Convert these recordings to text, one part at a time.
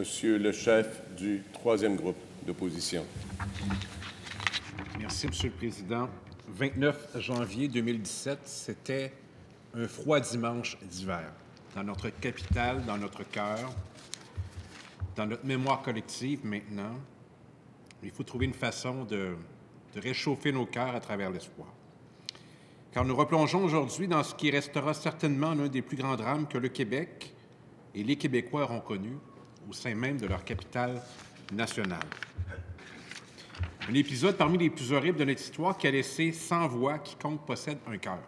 Monsieur le chef du troisième groupe d'opposition. Merci, Monsieur le Président. 29 janvier 2017, c'était un froid dimanche d'hiver. Dans notre capitale, dans notre cœur, dans notre mémoire collective maintenant, il faut trouver une façon de réchauffer nos cœurs à travers l'espoir. Car nous replongeons aujourd'hui dans ce qui restera certainement l'un des plus grands drames que le Québec et les Québécois auront connu au sein même de leur capitale nationale. Un épisode parmi les plus horribles de notre histoire qui a laissé sans voix quiconque possède un cœur.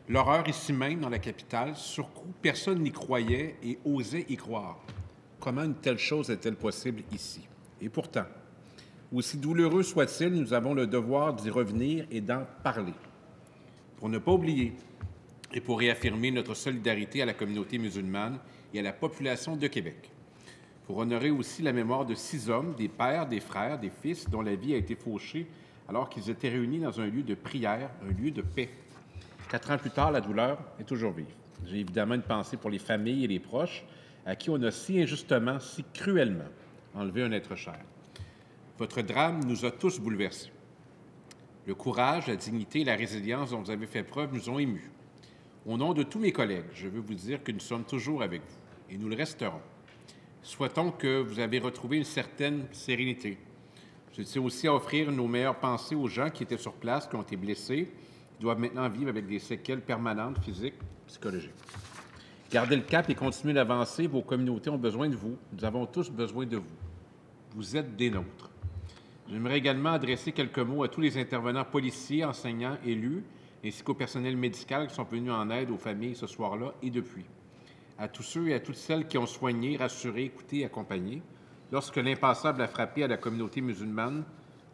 L'horreur ici même, dans la capitale, sur coup, personne n'y croyait et osait y croire. Comment une telle chose est-elle possible ici? Et pourtant, aussi douloureux soit-il, nous avons le devoir d'y revenir et d'en parler. Pour ne pas oublier et pour réaffirmer notre solidarité à la communauté musulmane et à la population de Québec. Pour honorer aussi la mémoire de 6 hommes, des pères, des frères, des fils, dont la vie a été fauchée alors qu'ils étaient réunis dans un lieu de prière, un lieu de paix. 4 ans plus tard, la douleur est toujours vive. J'ai évidemment une pensée pour les familles et les proches à qui on a si injustement, si cruellement enlevé un être cher. Votre drame nous a tous bouleversés. Le courage, la dignité et la résilience dont vous avez fait preuve nous ont émus. Au nom de tous mes collègues, je veux vous dire que nous sommes toujours avec vous et nous le resterons. Souhaitons que vous avez retrouvé une certaine sérénité. Je tiens aussi à offrir nos meilleures pensées aux gens qui étaient sur place, qui ont été blessés, qui doivent maintenant vivre avec des séquelles permanentes, physiques, psychologiques. Gardez le cap et continuez d'avancer. Vos communautés ont besoin de vous. Nous avons tous besoin de vous. Vous êtes des nôtres. J'aimerais également adresser quelques mots à tous les intervenants policiers, enseignants, élus, ainsi qu'au personnel médical qui sont venus en aide aux familles ce soir-là et depuis. À tous ceux et à toutes celles qui ont soigné, rassuré, écouté, accompagné. Lorsque l'impassable a frappé à la communauté musulmane,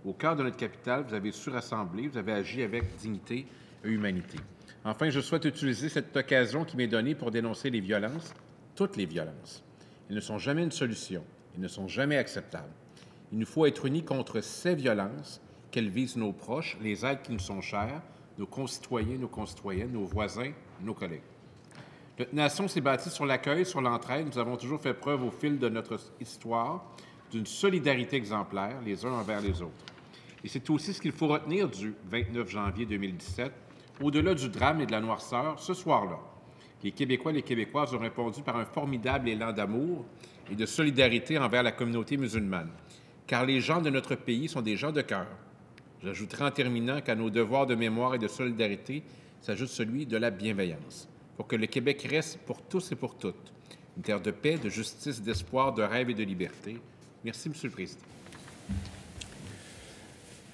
au cœur de notre capitale, vous avez su rassembler, vous avez agi avec dignité et humanité. Enfin, je souhaite utiliser cette occasion qui m'est donnée pour dénoncer les violences, toutes les violences. Elles ne sont jamais une solution, elles ne sont jamais acceptables. Il nous faut être unis contre ces violences, qu'elles visent nos proches, les êtres qui nous sont chers, nos concitoyens, nos concitoyennes, nos voisins, nos collègues. Notre nation s'est bâtie sur l'accueil, sur l'entraide. Nous avons toujours fait preuve au fil de notre histoire d'une solidarité exemplaire, les uns envers les autres. Et c'est aussi ce qu'il faut retenir du 29 janvier 2017. Au-delà du drame et de la noirceur, ce soir-là, les Québécois et les Québécoises ont répondu par un formidable élan d'amour et de solidarité envers la communauté musulmane. Car les gens de notre pays sont des gens de cœur. J'ajouterai en terminant qu'à nos devoirs de mémoire et de solidarité s'ajoute celui de la bienveillance, pour que le Québec reste pour tous et pour toutes une terre de paix, de justice, d'espoir, de rêve et de liberté. Merci, Monsieur le Président.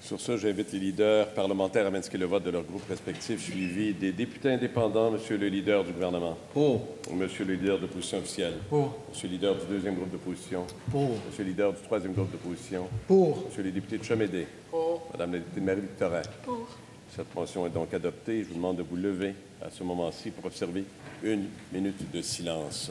Sur ce, j'invite les leaders parlementaires à m'indiquer le vote de leurs groupes respectifs, suivi des députés indépendants. Monsieur le leader du gouvernement. Pour. Monsieur le leader de l'opposition officielle. Pour. Monsieur le leader du deuxième groupe d'opposition. Pour. Monsieur le leader du troisième groupe d'opposition. Pour. Monsieur le député de Chemédé. Pour. Madame la députée de Marie-Victorin. Pour. Cette motion est donc adoptée. Je vous demande de vous lever à ce moment-ci pour observer 1 minute de silence.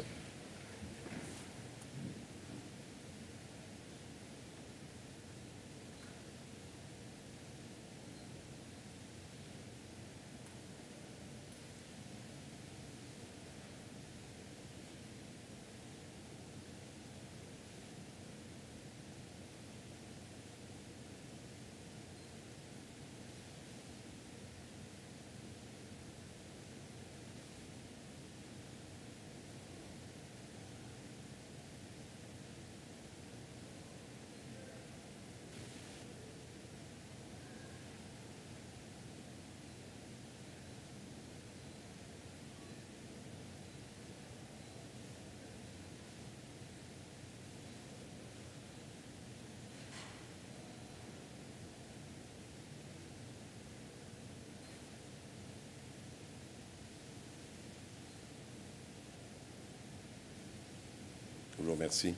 Je vous remercie.